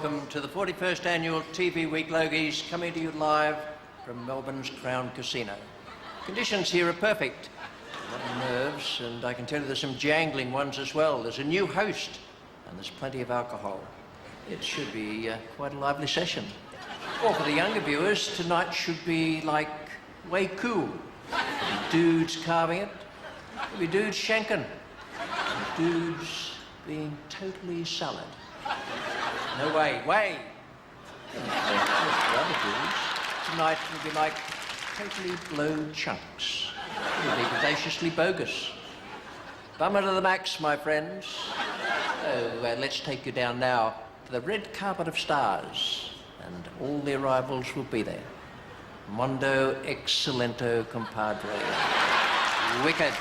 welcome to the 41st Annual TV Week Logies, coming to you live from Melbourne's Crown Casino. Conditions here are perfect. A lot of nerves, and I can tell you there's some jangling ones as well. There's a new host, and there's plenty of alcohol. It should be quite a lively session. Or for the younger viewers, tonight should be like way cool. Dudes carving it. There'll be dudes shanking. Dudes being totally solid. No way. For other dudes, tonight will be like totally blown chunks. It'll be audaciously bogus. Bummer to the max, my friends. Oh, let's take you down now to the red carpet of stars, and all the arrivals will be there. Mondo excellento, compadre. Wicked.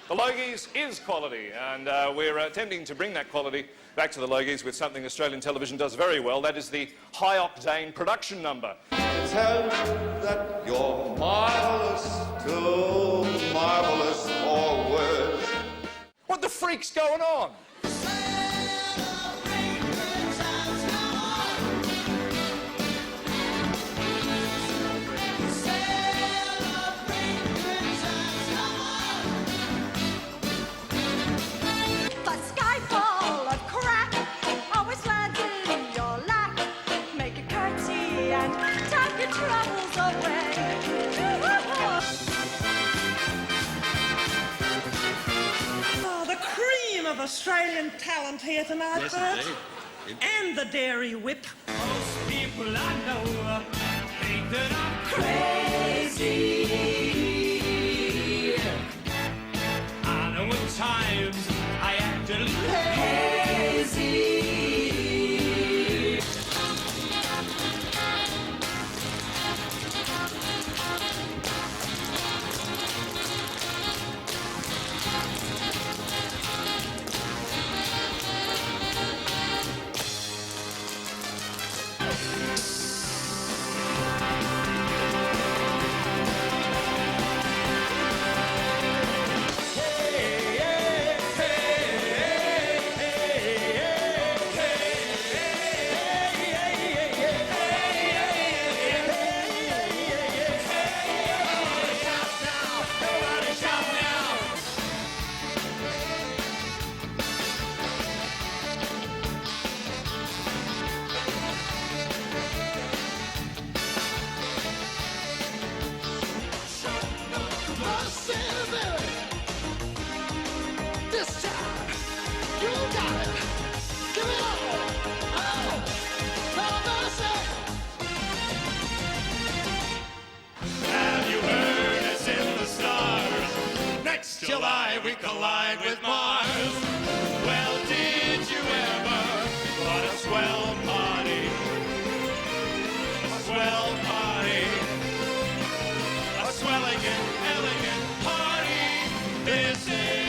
The Logies is quality, and we're attempting to bring that quality back to the Logies with something Australian television does very well. That is the high-octane production number. Tell you that you're marvellous, too marvellous for words. What the freak's going on? Australian talent here tonight, yes, Bert. Indeed. And the Dairy Whip. Most people I know think that I'm crazy. I know at times I act a little hazy. Give it up! Oh! No mercy! Have you heard us in the stars? Next July we collide with Mars. Well, did you ever? What a swell party. A swell party. A swelling and elegant party. This is.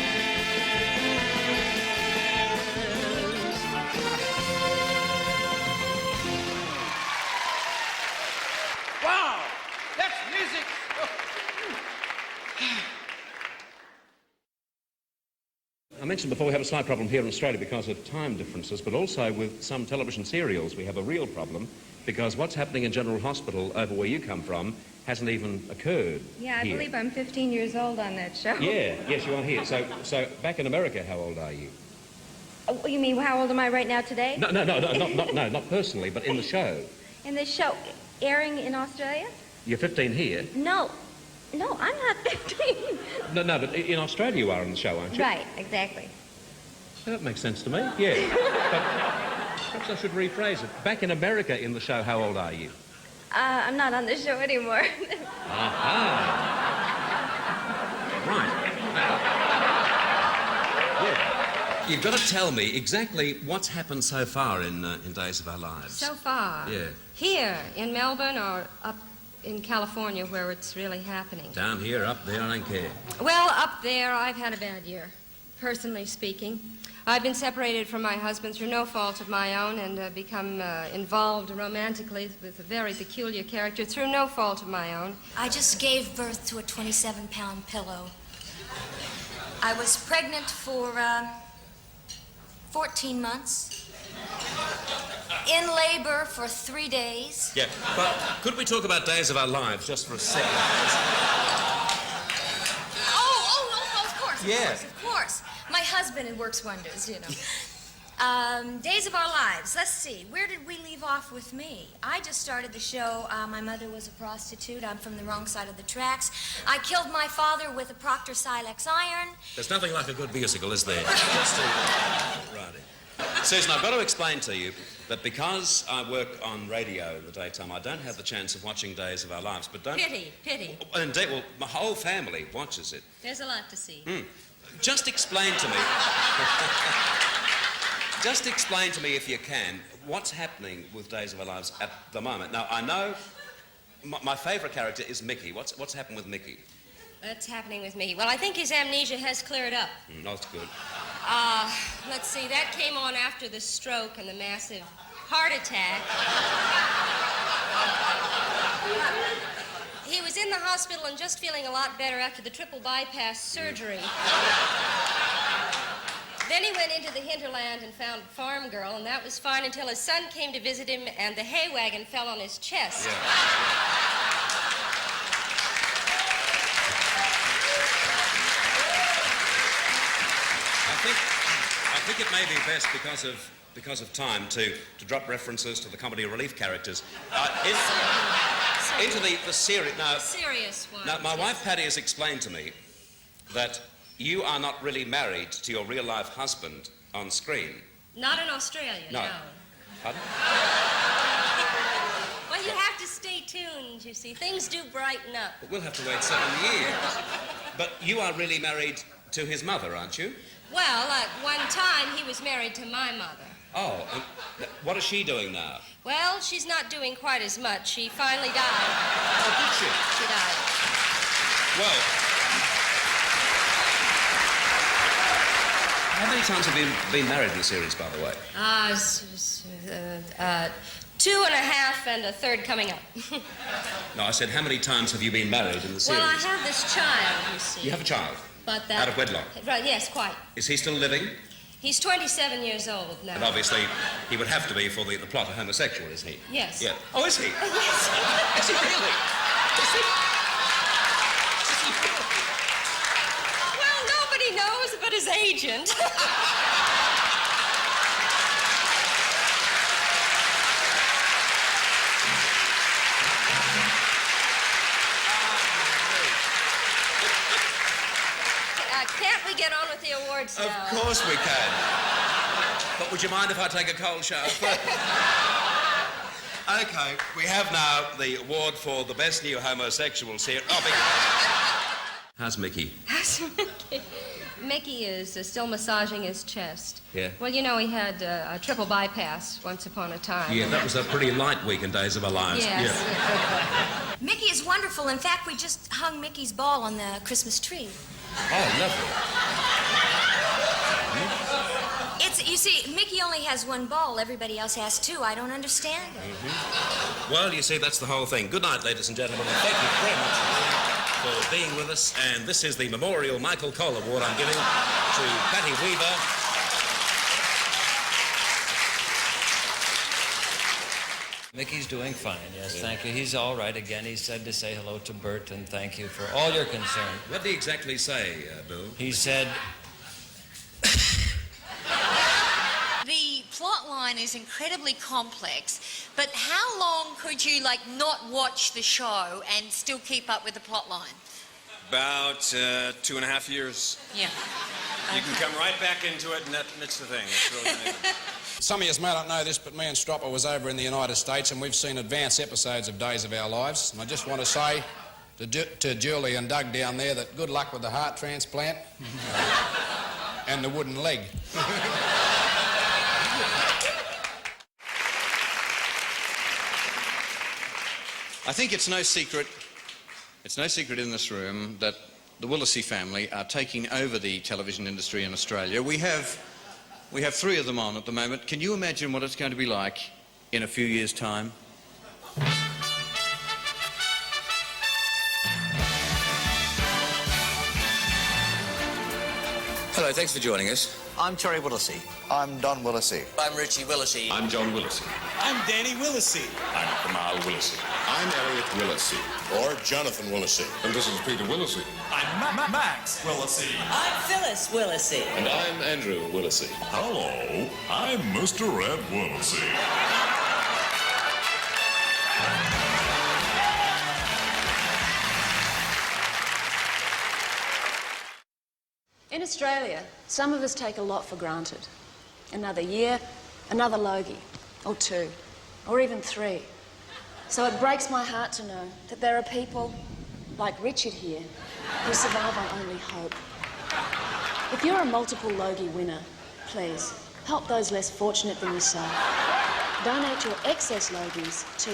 Wow! That's music! I mentioned before we have a slight problem here in Australia because of time differences, but also with some television serials we have a real problem because what's happening in General Hospital over where you come from hasn't even occurred Yeah, I here. believe I'm 15 years old on that show. Yeah, yes, you are here. So back in America, how old are you? Oh, you mean how old am I right now today? No, not personally, but in the show. In this show, airing in Australia? You're 15 here. No, I'm not 15. No, but in Australia you are in the show, aren't you? Right, exactly. That makes sense to me, yeah. But perhaps I should rephrase it. Back in America in the show, how old are you? I'm not on the show anymore. Right. Yeah. You've got to tell me exactly what's happened so far in Days of Our Lives. So far? Yeah. Here, in Melbourne, or up in California, where it's really happening? Down here, up there, I don't care. Well, up there, I've had a bad year, personally speaking. I've been separated from my husband through no fault of my own and become involved romantically with a very peculiar character through no fault of my own. I just gave birth to a 27-pound pillow. I was pregnant for 14 months. In labor for 3 days. Yeah, but could we talk about Days of Our Lives just for a second? Oh, of course, Yeah. of course. My husband works wonders, you know. Days of Our Lives. Let's see. Where did we leave off with me? I just started the show. My mother was a prostitute. I'm from the wrong side of the tracks. I killed my father with a Proctor Silex iron. There's nothing like a good musical, is there? Just righty. Susan, I've got to explain to you that because I work on radio in the daytime, I don't have the chance of watching Days of Our Lives, but don't... Pity. Well, indeed, well, my whole family watches it. There's a lot to see. Just explain to me... Just explain to me, if you can, what's happening with Days of Our Lives at the moment. Now, I know my favourite character is Mickey. What's happened with Mickey? What's happening with me? Well, I think his amnesia has cleared up. That's good. Let's see, that came on after the stroke and the massive heart attack. He was in the hospital and just feeling a lot better after the triple bypass surgery. Then he went into the hinterland and found Farm Girl, and that was fine until his son came to visit him and the hay wagon fell on his chest. I think it may be best because of time to drop references to the comedy relief characters into the serious. Now, serious one. Now, my wife Patty has explained to me that you are not really married to your real life husband on screen. Not in Australia, no. Pardon? Well, you have to stay tuned, you see. Things do brighten up. But we'll have to wait 7 years. But you are really married to his mother, aren't you? Well, at one time, he was married to my mother. Oh, and what is she doing now? Well, she's not doing quite as much. She finally died. Oh, did she? She died. Well, how many times have you been married in the series, by the way? 2.5 and a third coming up. No, I said, how many times have you been married in the series? Well, I have this child, you see. You have a child? But that... Out of wedlock? Right, yes, quite. Is he still living? He's 27 years old now. And obviously, he would have to be for the plot a homosexual, isn't he? Yes. Yeah. Oh, is he? Yes. Is he really? Is he? Well, nobody knows but his agent. Can't we get on with the awards now? Of course we can. But would you mind if I take a cold shower? OK, we have now the award for the best new homosexuals here. How's Mickey? How's Mickey? Mickey is still massaging his chest. Yeah. Well, you know, he had a triple bypass once upon a time. Yeah, that was a pretty light week in Days of Our Lives. Yes. Yeah. Mickey is wonderful. In fact, we just hung Mickey's ball on the Christmas tree. Oh, lovely. You see, Mickey only has one ball. Everybody else has two. I don't understand it. Well, you see, that's the whole thing. Good night, ladies and gentlemen, and thank you very much for being with us. And this is the Memorial Michael Cole Award I'm giving to Patty Weaver. Mickey's doing fine, yes, thank you. He's all right. Again, he said to say hello to Bert and thank you for all your concern. What did he exactly say, Bill? He said... The plot line is incredibly complex, but how long could you, not watch the show and still keep up with the plot line? About 2.5 years. Yeah. You can come right back into it, and that's the thing. It's really amazing. Some of you may not know this, but me and Stropper was over in the United States, and we've seen advanced episodes of Days of Our Lives. And I just want to say to Julie and Doug down there that good luck with the heart transplant and the wooden leg. I think it's no secret in this room that the Willesses family are taking over the television industry in Australia. We have 3 of them on at the moment. Can you imagine what it's going to be like in a few years' time? Hello, thanks for joining us. I'm Terry Willesses. I'm Don Willesses. I'm Richie Benaud. I'm John Willesses. I'm Danny Willesses. I'm Kamal Willesses. I'm Elliot Willesses. Or Jonathan Willesses. And this is Peter Willesses. I'm Max Willesses. I'm Phyllis Willesses. And I'm Andrew Willesses. Hello, I'm Mr. Red Willesses. In Australia, some of us take a lot for granted. Another year, another Logie, or 2, or even 3. So it breaks my heart to know that there are people like Richard here who survive on only hope. If you're a multiple Logie winner, please help those less fortunate than yourself. Donate your excess Logies to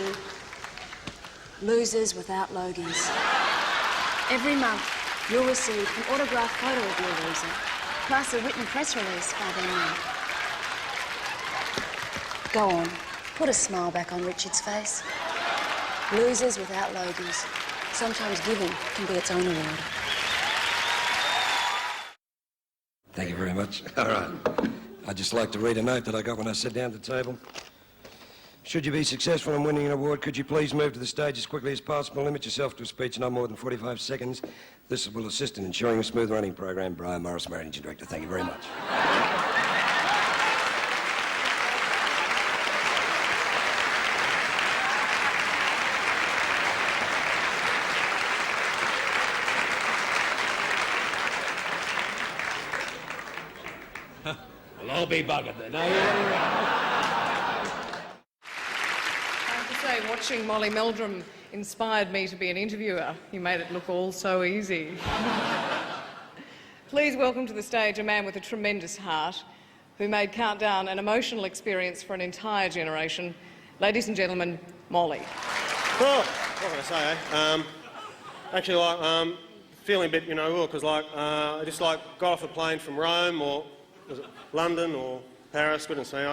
Losers Without Logies. Every month, you'll receive an autographed photo of your loser, plus a written press release by their name. Go on, put a smile back on Richard's face. Losers Without Logies. Sometimes giving can be its own reward. Thank you very much. All right. I'd just like to read a note that I got when I sat down at the table. Should you be successful in winning an award, could you please move to the stage as quickly as possible? Limit yourself to a speech no more than 45 seconds. This will assist in ensuring a smooth running program. Brian Morris, Managing Director. Thank you very much. Well, I'll be buggered then. Watching Molly Meldrum inspired me to be an interviewer. He made it look all so easy. Please welcome to the stage a man with a tremendous heart who made Countdown an emotional experience for an entire generation. Ladies and gentlemen, Molly. Well, what can I say, eh? Actually, feeling a bit, because, I just, got off a plane from Rome or was it London or Paris, goodness me,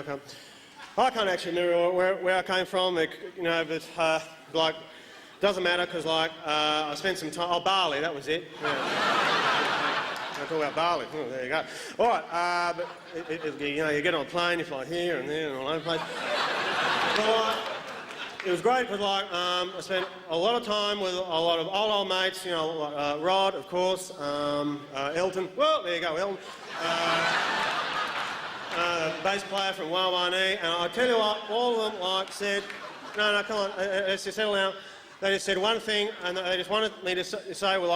I can't actually remember where I came from, but, doesn't matter because, I spent some time... Oh, Bali, that was it. Yeah. I talk about Bali. Oh, there you go. All right, but, you get on a plane, you fly here and there and all over the place. Well, it was great because, I spent a lot of time with a lot of old mates, Rod, of course, Elton. Well, there you go, Elton. Bass player from Wawani, and I tell you what, all of them said, no, come on, let's just settle down. They just said one thing, and they just wanted me to say, with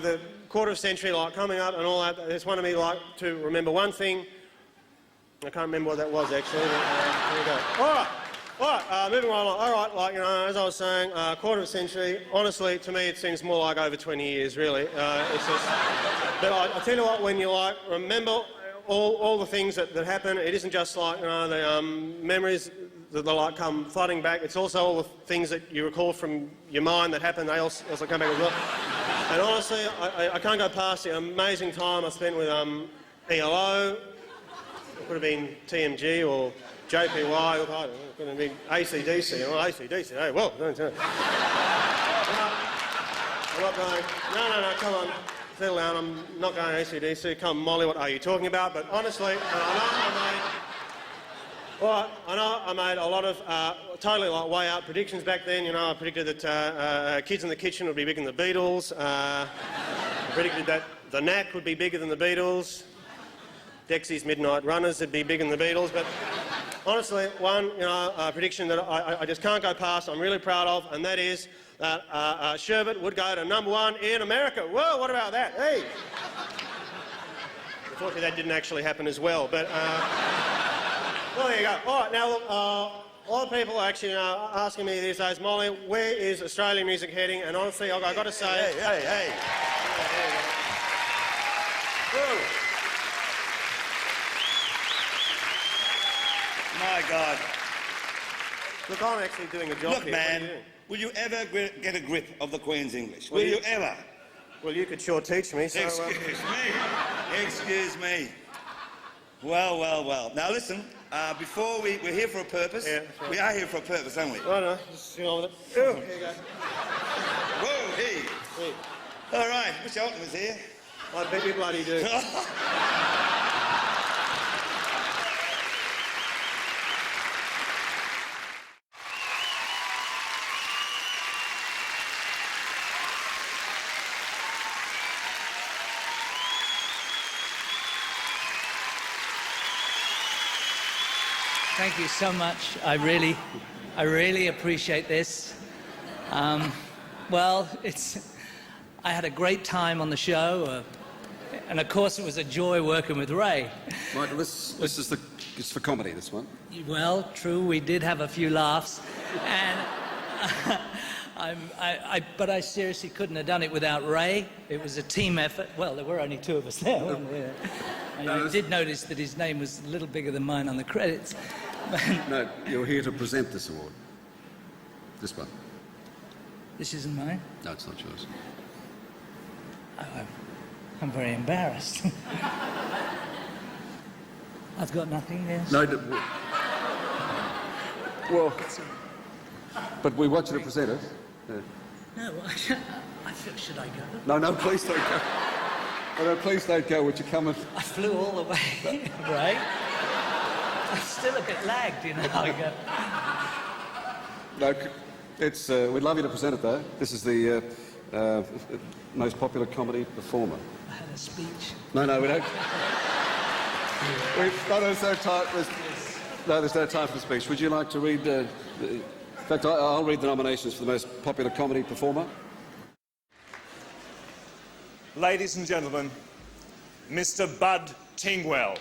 a quarter of a century coming up and all that, they just wanted me to remember one thing, I can't remember what that was, actually, but here we go. All right, moving right along. All right, like, you know, as I was saying, quarter of a century. Honestly, to me, it seems more like over 20 years, really. It's just... But I tell you what, when you, like, remember all the things that happen, it isn't just, like, you know, the memories that like come flooding back. It's also all the things that you recall from your mind that happened. They also come back as well. And honestly, I can't go past the amazing time I spent with ELO. It could have been TMG or JPY. I don't know, it could have been ACDC. Or ACDC. Hey, well, don't tell. I'm not going. No, come on. Settle down. I'm not going ACDC. Come on, Molly, what are you talking about? But honestly, I know I made a lot of totally like way out predictions back then. You know, I predicted that Kids in the Kitchen would be bigger than the Beatles. I predicted that the Knack would be bigger than the Beatles. Dexy's Midnight Runners would be bigger than the Beatles. But honestly, one prediction that I just can't go past, I'm really proud of, and that is that Sherbet would go to #1 in America. Whoa, what about that? Hey! Unfortunately, that didn't actually happen as well, but... well, there you go. All right, now, look, a lot of people are actually asking me these days, Molly, where is Australian music heading? And honestly, I've got to say... Hey. Woo. My God. Look, I'm actually doing a job Look, here. man, will you ever get a grip of the Queen's English? Will you ever? Well, you could sure teach me, so... Excuse me. Well. Now, listen, before we're here for a purpose. Yeah, right. We are here for a purpose, aren't we? Right, no, just get on with it. Oh, here you go. Whoa, hey. All right, wish Alton was here. I bet you bloody do. Thank you so much. I really appreciate this. Well, I had a great time on the show, and of course it was a joy working with Ray. Michael, it's for comedy, this one. Well, true, we did have a few laughs, and but I seriously couldn't have done it without Ray. It was a team effort. Well, there were only two of us there, weren't we? I did notice that his name was a little bigger than mine on the credits. No, you're here to present this award. This one. This isn't mine? No, it's not yours. Oh, I'm very embarrassed. I've got nothing, yes? No, well, but we want you to present it. Yeah. No, I feel, should I go? No, please don't go. No, please don't go. Would you come and... I flew all the way, right? I'm still a bit lagged, you know. No, it's... we'd love you to present it, though. This is the most popular comedy performer. I had a speech. No, we don't. There's no time. There's no time for the speech. Would you like to read... in fact, I'll read the nominations for the most popular comedy performer. Ladies and gentlemen, Mr. Bud Tingwell.